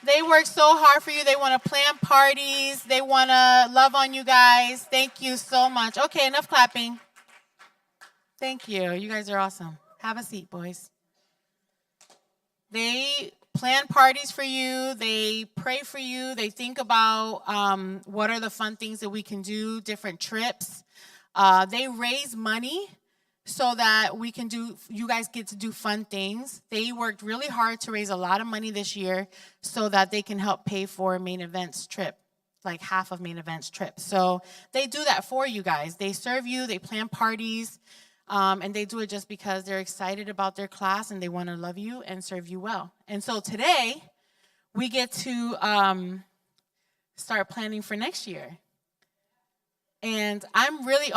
They work so hard for you. They want to plan parties. They want to love on you guys. Thank you so much. Okay, enough clapping. Thank you. You guys are awesome. Have a seat, boys. They plan parties for you. They pray for you. They think about what are the fun things that we can do, different trips. They raise money so that you guys get to do fun things. They worked really hard to raise a lot of money this year so that they can help pay for Main Event's trip, like half of Main Event's trip. So they do that for you guys. They serve you, they plan parties, and they do it just because they're excited about their class and they want to love you and serve you well. And so today, we get to start planning for next year. And I'm really,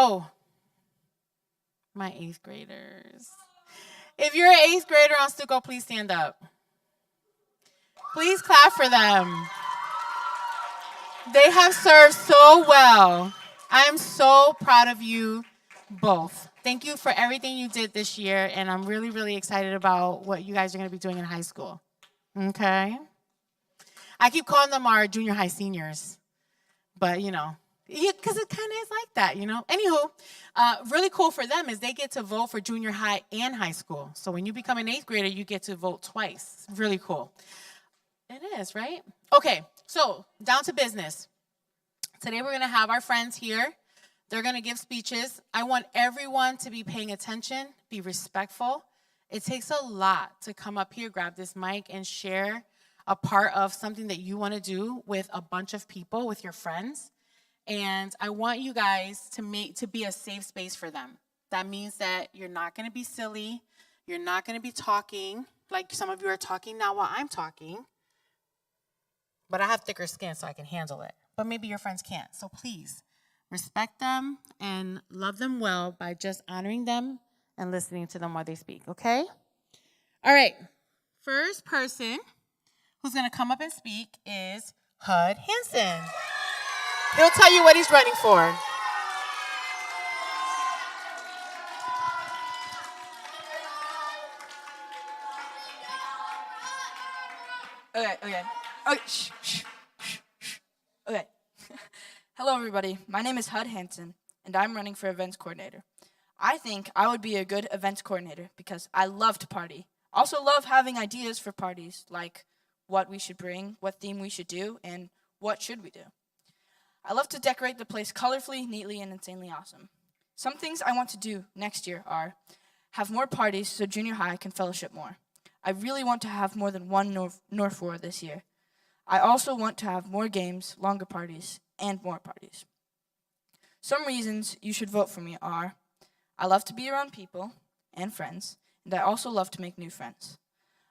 my 8th graders. If you're an 8th grader on Stuco, please stand up. Please clap for them. They have served so well. I am so proud of you both. Thank you for everything you did this year, and I'm really, really excited about what you guys are going to be doing in high school. Okay? I keep calling them our junior high seniors, but because it kind of is like that, Anywho, really cool for them is they get to vote for junior high and high school. So when you become an 8th grader, you get to vote twice. Really cool. It is, right? Okay, so down to business. Today we're going to have our friends here. They're going to give speeches. I want everyone to be paying attention, be respectful. It takes a lot to come up here, grab this mic, and share a part of something that you want to do with a bunch of people, with your friends. And I want you guys to be a safe space for them. That means that you're not going to be silly. You're not going to be talking like some of you are talking now while I'm talking. But I have thicker skin so I can handle it. But maybe your friends can't. So please respect them and love them well by just honoring them and listening to them while they speak, okay? All right. First person who's going to come up and speak is Hud Hansen. He'll tell you what he's running for. Okay. Shh. Okay. Hello, everybody. My name is Hud Hansen, and I'm running for events coordinator. I think I would be a good events coordinator because I love to party. Also love having ideas for parties, like what we should bring, what theme we should do, and what should we do. I love to decorate the place colorfully, neatly, and insanely awesome. Some things I want to do next year are have more parties so junior high can fellowship more. I really want to have more than one North War this year. I also want to have more games, longer parties, and more parties. Some reasons you should vote for me are I love to be around people and friends, and I also love to make new friends.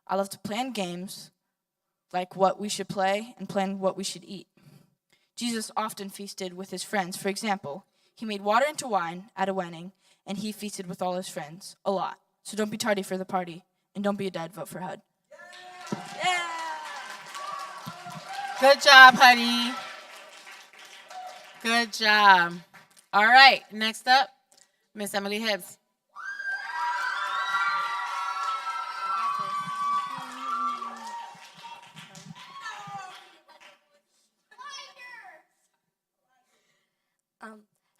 I love to plan games, like what we should play, and plan what we should eat. Jesus often feasted with his friends. For example, he made water into wine at a wedding, and he feasted with all his friends a lot. So don't be tardy for the party, and don't be a dad. Vote for HUD. Yeah. Good job, Huddy. Good job. All right, next up, Miss Emily Hibbs.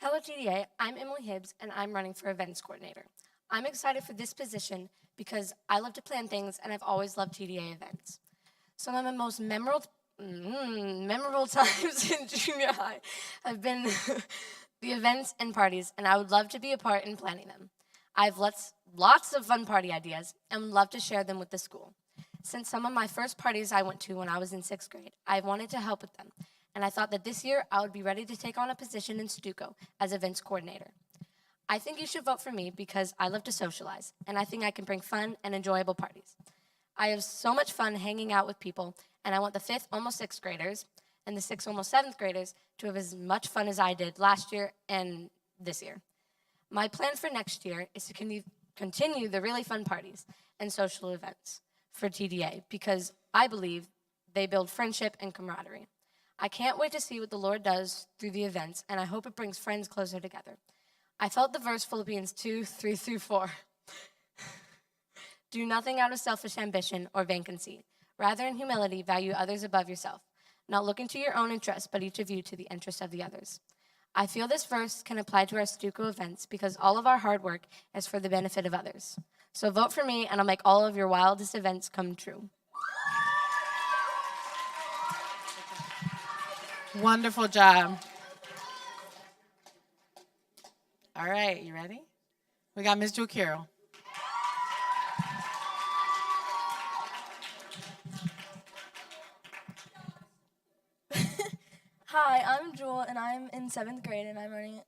Hello, TDA. I'm Emily Hibbs, and I'm running for events coordinator. I'm excited for this position because I love to plan things, and I've always loved TDA events. Some of the most memorable times in junior high have been the events and parties, and I would love to be a part in planning them. I have lots of fun party ideas and would love to share them with the school. Since some of my first parties I went to when I was in 6th grade, I wanted to help with them, and I thought that this year I would be ready to take on a position in Stuco as events coordinator. I think you should vote for me because I love to socialize, and I think I can bring fun and enjoyable parties. I have so much fun hanging out with people, and I want the 5th, almost 6th graders, and the 6th, almost 7th graders to have as much fun as I did last year and this year. My plan for next year is to continue the really fun parties and social events for TDA because I believe they build friendship and camaraderie. I can't wait to see what the Lord does through the events, and I hope it brings friends closer together. I felt the verse Philippians 2:3-4. Do nothing out of selfish ambition or vain conceit. Rather, in humility, value others above yourself, not looking to your own interests, but each of you to the interest of the others. I feel this verse can apply to our Stuco events because all of our hard work is for the benefit of others. So vote for me, and I'll make all of your wildest events come true. Wonderful job. All right, you ready? We got Ms. Jewel Carroll. Hi, I'm Jewel, and I'm in 7th grade, and I'm running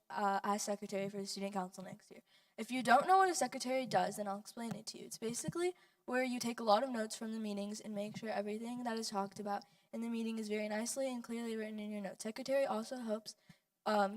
as secretary for the student council next year. If you don't know what a secretary does, then I'll explain it to you. It's basically where you take a lot of notes from the meetings and make sure everything that is talked about in the meeting is very nicely and clearly written in your notes. Secretary also helps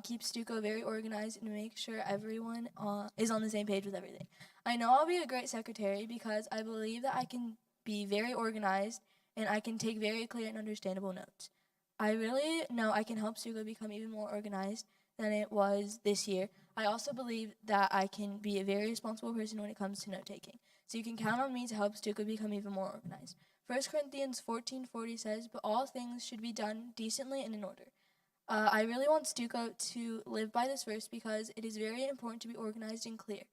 keep Stuco very organized and make sure everyone is on the same page with everything. I know I'll be a great secretary because I believe that I can be very organized and I can take very clear and understandable notes. I really know I can help Stuco become even more organized than it was this year. I also believe that I can be a very responsible person when it comes to note taking. So you can count on me to help Stuco become even more organized. 1 Corinthians 14:40 says, "But all things should be done decently and in order." I really want Stuco to live by this verse because it is very important to be organized and clear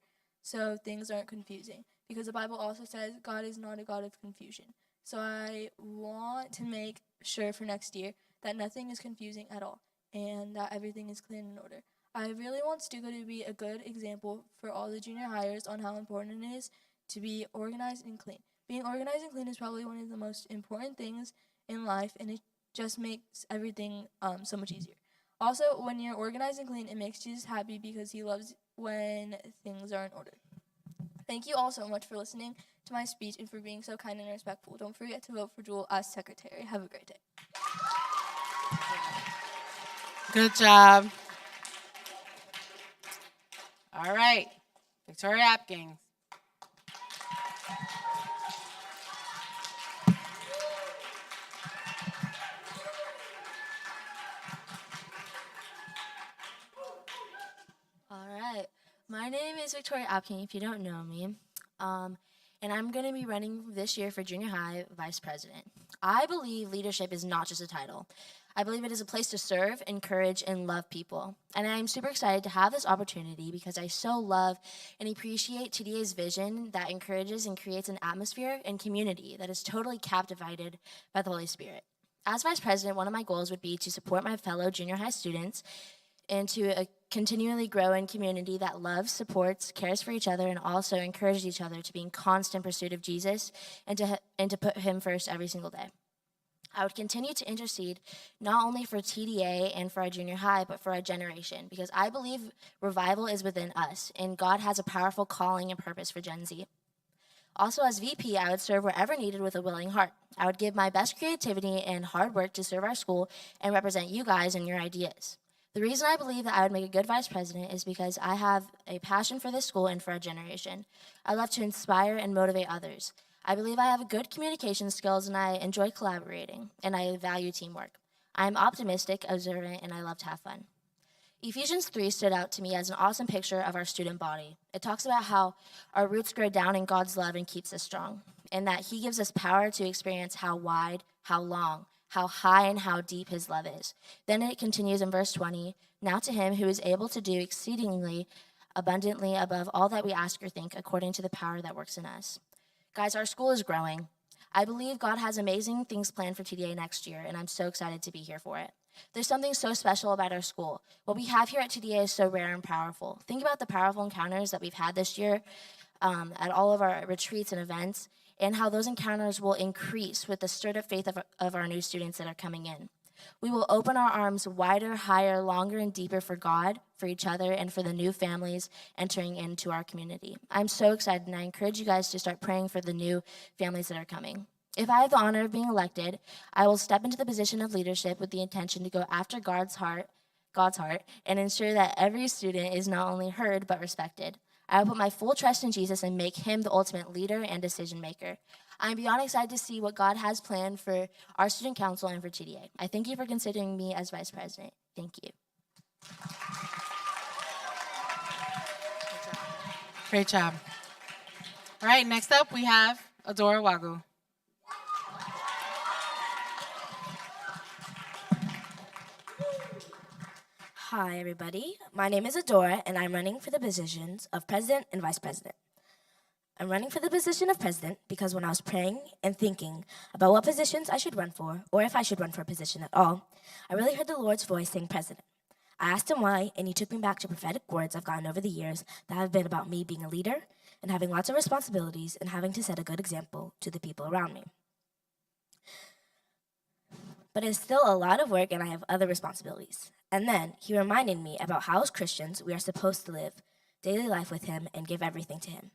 so things aren't confusing. Because the Bible also says God is not a God of confusion. So I want to make sure for next year that nothing is confusing at all and that everything is clean and in order. I really want Stuco to be a good example for all the junior hires on how important it is to be organized and clean. Being organized and clean is probably one of the most important things in life, and it just makes everything so much easier. Also, when you're organized and clean, it makes Jesus happy because he loves when things are in order. Thank you all so much for listening to my speech and for being so kind and respectful. Don't forget to vote for Jewel as secretary. Have a great day. Good job. All right, Victoria Apkins. All right. My name is Victoria Apking, if you don't know me. And I'm going to be running this year for junior high vice president. I believe leadership is not just a title. I believe it is a place to serve, encourage, and love people. And I'm super excited to have this opportunity because I so love and appreciate TDA's vision that encourages and creates an atmosphere and community that is totally captivated by the Holy Spirit. As vice president, one of my goals would be to support my fellow junior high students and to continually grow in community that loves, supports, cares for each other, and also encourages each other to be in constant pursuit of Jesus and to put him first every single day. I would continue to intercede not only for TDA and for our junior high, but for our generation, because I believe revival is within us, and God has a powerful calling and purpose for Gen Z. Also, as VP, I would serve wherever needed with a willing heart. I would give my best creativity and hard work to serve our school and represent you guys and your ideas. The reason I believe that I would make a good vice president is because I have a passion for this school and for our generation. I love to inspire and motivate others. I believe I have good communication skills and I enjoy collaborating, and I value teamwork. I am optimistic, observant, and I love to have fun. Ephesians 3 stood out to me as an awesome picture of our student body. It talks about how our roots grow down in God's love and keeps us strong, and that he gives us power to experience how wide, how long, how high and how deep his love is. Then it continues in verse 20, "Now to him who is able to do exceedingly abundantly above all that we ask or think, according to the power that works in us." Guys, our school is growing. I believe God has amazing things planned for TDA next year, and I'm so excited to be here for it. There's something so special about our school. What we have here at TDA is so rare and powerful. Think about the powerful encounters that we've had this year at all of our retreats and events, and how those encounters will increase with the stirred up faith of our new students that are coming in. We will open our arms wider, higher, longer, and deeper for God, for each other, and for the new families entering into our community. I'm so excited, and I encourage you guys to start praying for the new families that are coming. If I have the honor of being elected, I will step into the position of leadership with the intention to go after God's heart, and ensure that every student is not only heard but respected. I will put my full trust in Jesus and make him the ultimate leader and decision maker. I'm beyond excited to see what God has planned for our student council and for TDA. I thank you for considering me as vice president. Thank you. Great job. All right, next up we have Adora Wagu. Hi, everybody. My name is Adora, and I'm running for the positions of president and vice president. I'm running for the position of president because when I was praying and thinking about what positions I should run for, or if I should run for a position at all, I really heard the Lord's voice saying president. I asked him why, and he took me back to prophetic words I've gotten over the years that have been about me being a leader and having lots of responsibilities and having to set a good example to the people around me. But it's still a lot of work, and I have other responsibilities. And then he reminded me about how, as Christians, we are supposed to live daily life with him and give everything to him.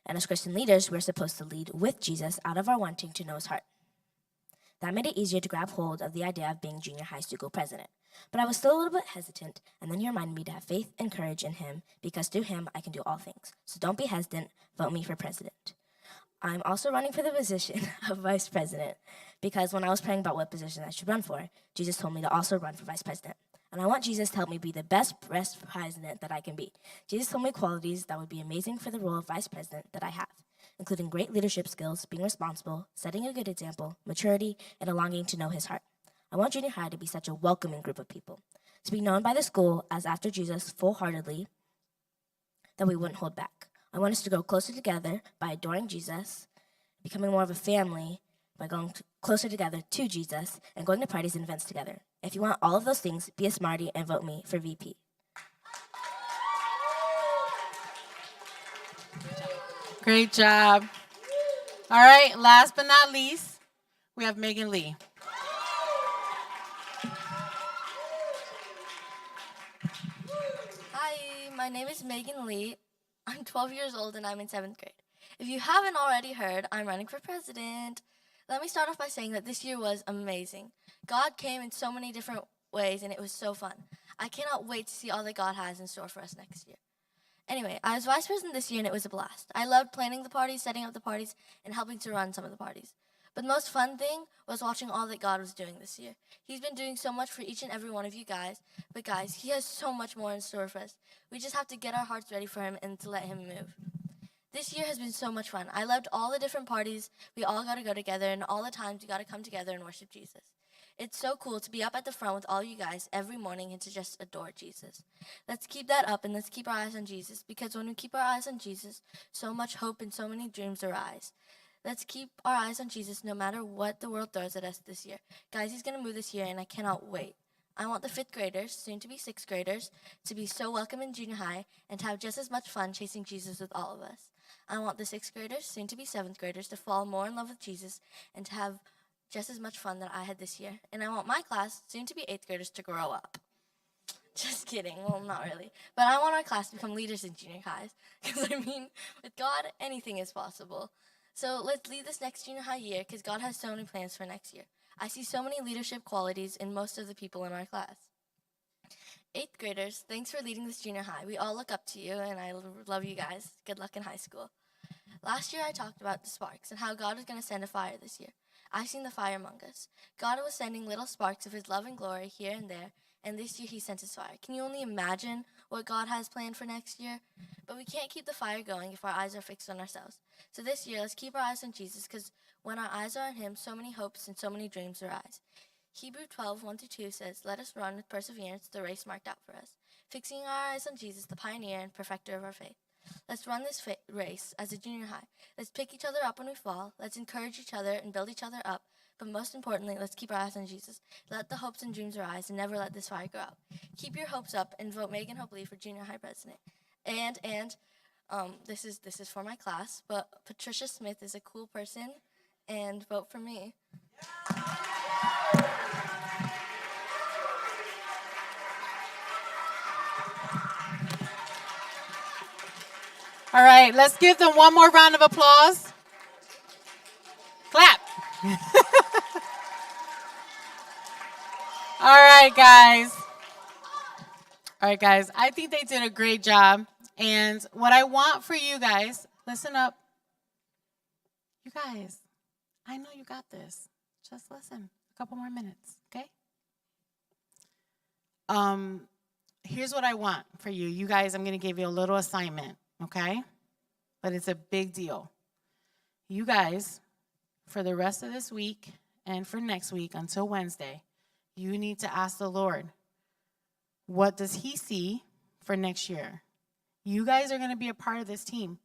And as Christian leaders, we're supposed to lead with Jesus out of our wanting to know his heart. That made it easier to grab hold of the idea of being junior high school president. But I was still a little bit hesitant, and then he reminded me to have faith and courage in him, because through him I can do all things. So don't be hesitant, vote me for president. I'm also running for the position of vice president, because when I was praying about what position I should run for, Jesus told me to also run for vice president. And I want Jesus to help me be the best president that I can be. Jesus told me qualities that would be amazing for the role of vice president that I have, including great leadership skills, being responsible, setting a good example, maturity, and a longing to know his heart. I want junior high to be such a welcoming group of people, to be known by the school as after Jesus full-heartedly, that we wouldn't hold back. I want us to grow closer together by adoring Jesus, becoming more of a family by going closer together to Jesus, and going to parties and events together. If you want all of those things, be a smarty and vote me for VP. Great job. All right, last but not least, we have Megan Lee. Hi, my name is Megan Lee. I'm 12 years old and I'm in 7th grade. If you haven't already heard, I'm running for president. Let me start off by saying that this year was amazing. God came in so many different ways and it was so fun. I cannot wait to see all that God has in store for us next year. Anyway, I was vice president this year and it was a blast. I loved planning the parties, setting up the parties, and helping to run some of the parties. But the most fun thing was watching all that God was doing this year. He's been doing so much for each and every one of you guys, but guys, he has so much more in store for us. We just have to get our hearts ready for him and to let him move. This year has been so much fun. I loved all the different parties we all got to go together and all the times we got to come together and worship Jesus. It's so cool to be up at the front with all you guys every morning and to just adore Jesus. Let's keep that up and let's keep our eyes on Jesus, because when we keep our eyes on Jesus, so much hope and so many dreams arise. Let's keep our eyes on Jesus no matter what the world throws at us this year. Guys, he's going to move this year and I cannot wait. I want the 5th graders, soon to be 6th graders, to be so welcome in junior high and to have just as much fun chasing Jesus with all of us. I want the 6th graders, soon to be 7th graders, to fall more in love with Jesus and to have just as much fun that I had this year. And I want my class, soon to be 8th graders, to grow up. Just kidding. Well, not really. But I want our class to become leaders in junior highs. Because, with God, anything is possible. So let's lead this next junior high year, because God has so many plans for next year. I see so many leadership qualities in most of the people in our class. 8th graders, thanks for leading this junior high. We all look up to you, and I love you guys. Good luck in high school. Last year I talked about the sparks and how God was going to send a fire this year. I've seen the fire among us. God was sending little sparks of his love and glory here and there, and this year he sent his fire. Can you only imagine what God has planned for next year? But we can't keep the fire going if our eyes are fixed on ourselves. So this year, let's keep our eyes on Jesus, because when our eyes are on him, so many hopes and so many dreams arise. Hebrews 12, 1-2 says, "Let us run with perseverance the race marked out for us, fixing our eyes on Jesus, the pioneer and perfecter of our faith." Let's run this race as a junior high. Let's pick each other up when we fall. Let's encourage each other and build each other up. But most importantly, let's keep our eyes on Jesus. Let the hopes and dreams arise and never let this fire go out. Keep your hopes up and vote Megan Hope Lee for junior high president. And this is for my class, but Patricia Smith is a cool person, and vote for me. All right, let's give them one more round of applause. Clap. All right, guys. I think they did a great job. And what I want for you guys, listen up. You guys, I know you got this. Just listen. A couple more minutes, okay? Here's what I want for you. You guys, I'm going to give you a little assignment, okay? But it's a big deal. You guys, for the rest of this week and for next week until Wednesday, you need to ask the Lord What does he see for next year? You guys are going to be a part of this team,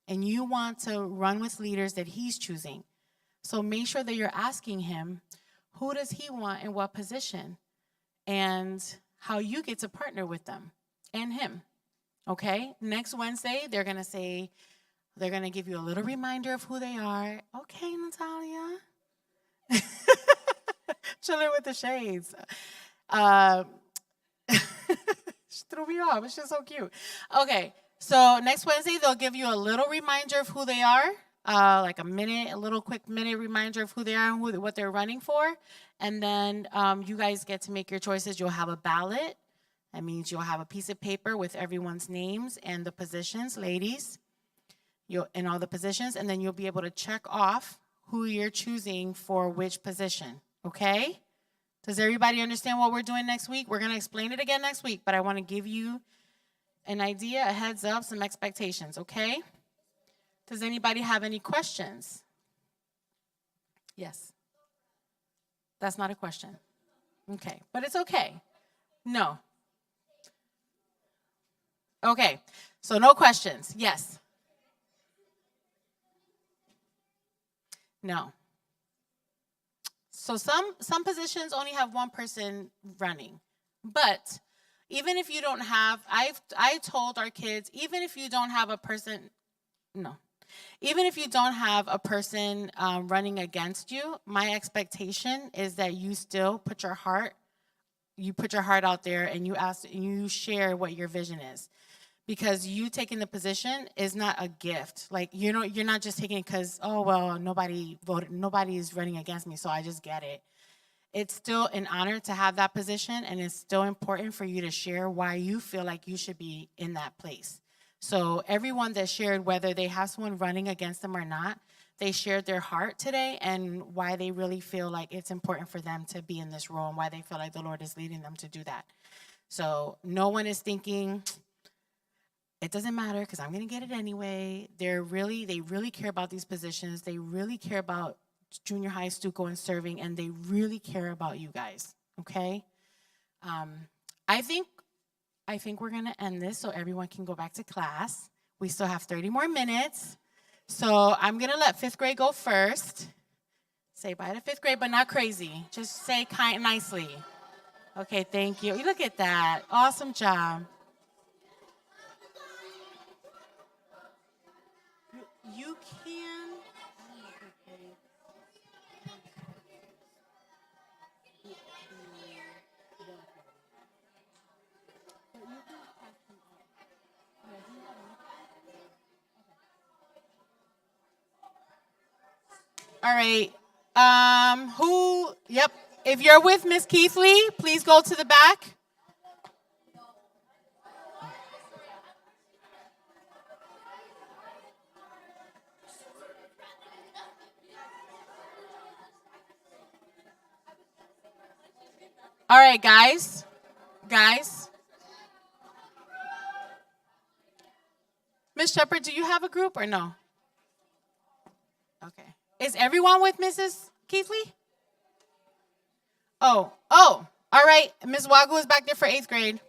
and you want to run with leaders that he's choosing. So make sure that you're asking him, who does he want in what position, and how you get to partner with them and him. Okay? Next Wednesday, they're going to give you a little reminder of who they are. Okay, Natalia. Chilling with the shades. She threw me off. It's just so cute. Okay, so next Wednesday, they'll give you a little reminder of who they are, like a little quick minute reminder of who they are and what they're running for. And then you guys get to make your choices. You'll have a ballot. That means you'll have a piece of paper with everyone's names and the positions, ladies, and all the positions. And then you'll be able to check off who you're choosing for which position, okay? Does everybody understand what we're doing next week? We're going to explain it again next week, but I want to give you an idea, a heads up, some expectations, okay? Does anybody have any questions? Yes. That's not a question. Okay, but it's okay. No. Okay, so no questions. Yes. No. So some positions only have one person running. But even if you don't have, I told our kids, even if you don't have a person, even if you don't have a person running against you, my expectation is that you still put your heart out there and you share what your vision is. Because you taking the position is not a gift. Like, you're not just taking it because, oh, well, nobody voted, nobody is running against me, so I just get it. It's still an honor to have that position, and it's still important for you to share why you feel like you should be in that place. So everyone that shared, whether they have someone running against them or not, they shared their heart today and why they really feel like it's important for them to be in this role and why they feel like the Lord is leading them to do that. So no one is thinking, it doesn't matter because I'm going to get it anyway. They really care about these positions. They really care about junior high, Stuco, and serving, and they really care about you guys, okay? I think we're going to end this so everyone can go back to class. We still have 30 more minutes. So I'm going to let fifth grade go first. Say bye to fifth grade, but not crazy. Just say kind nicely. Okay, thank you. Look at that. Awesome job. You can. All right. Yep. If you're with Miss Keithley, please go to the back. All right, guys. Miss Shepherd, do you have a group or no? Okay. Is everyone with Mrs. Keithley? Oh, all right. Ms. Wagu is back there for 8th grade.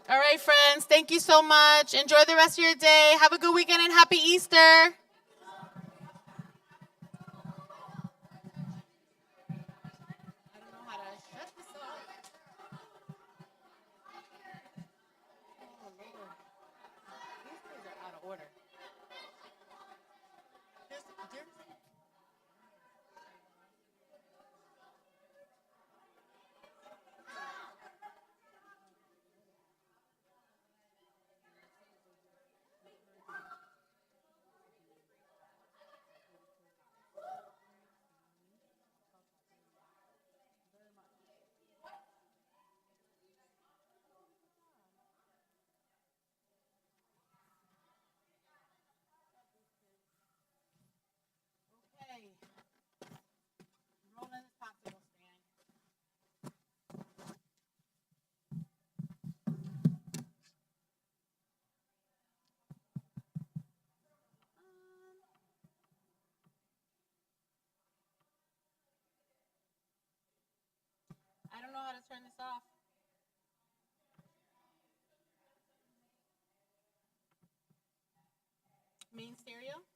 All right, friends. Thank you so much. Enjoy the rest of your day. Have a good weekend and happy Easter. I don't know how to turn this off. main stereo.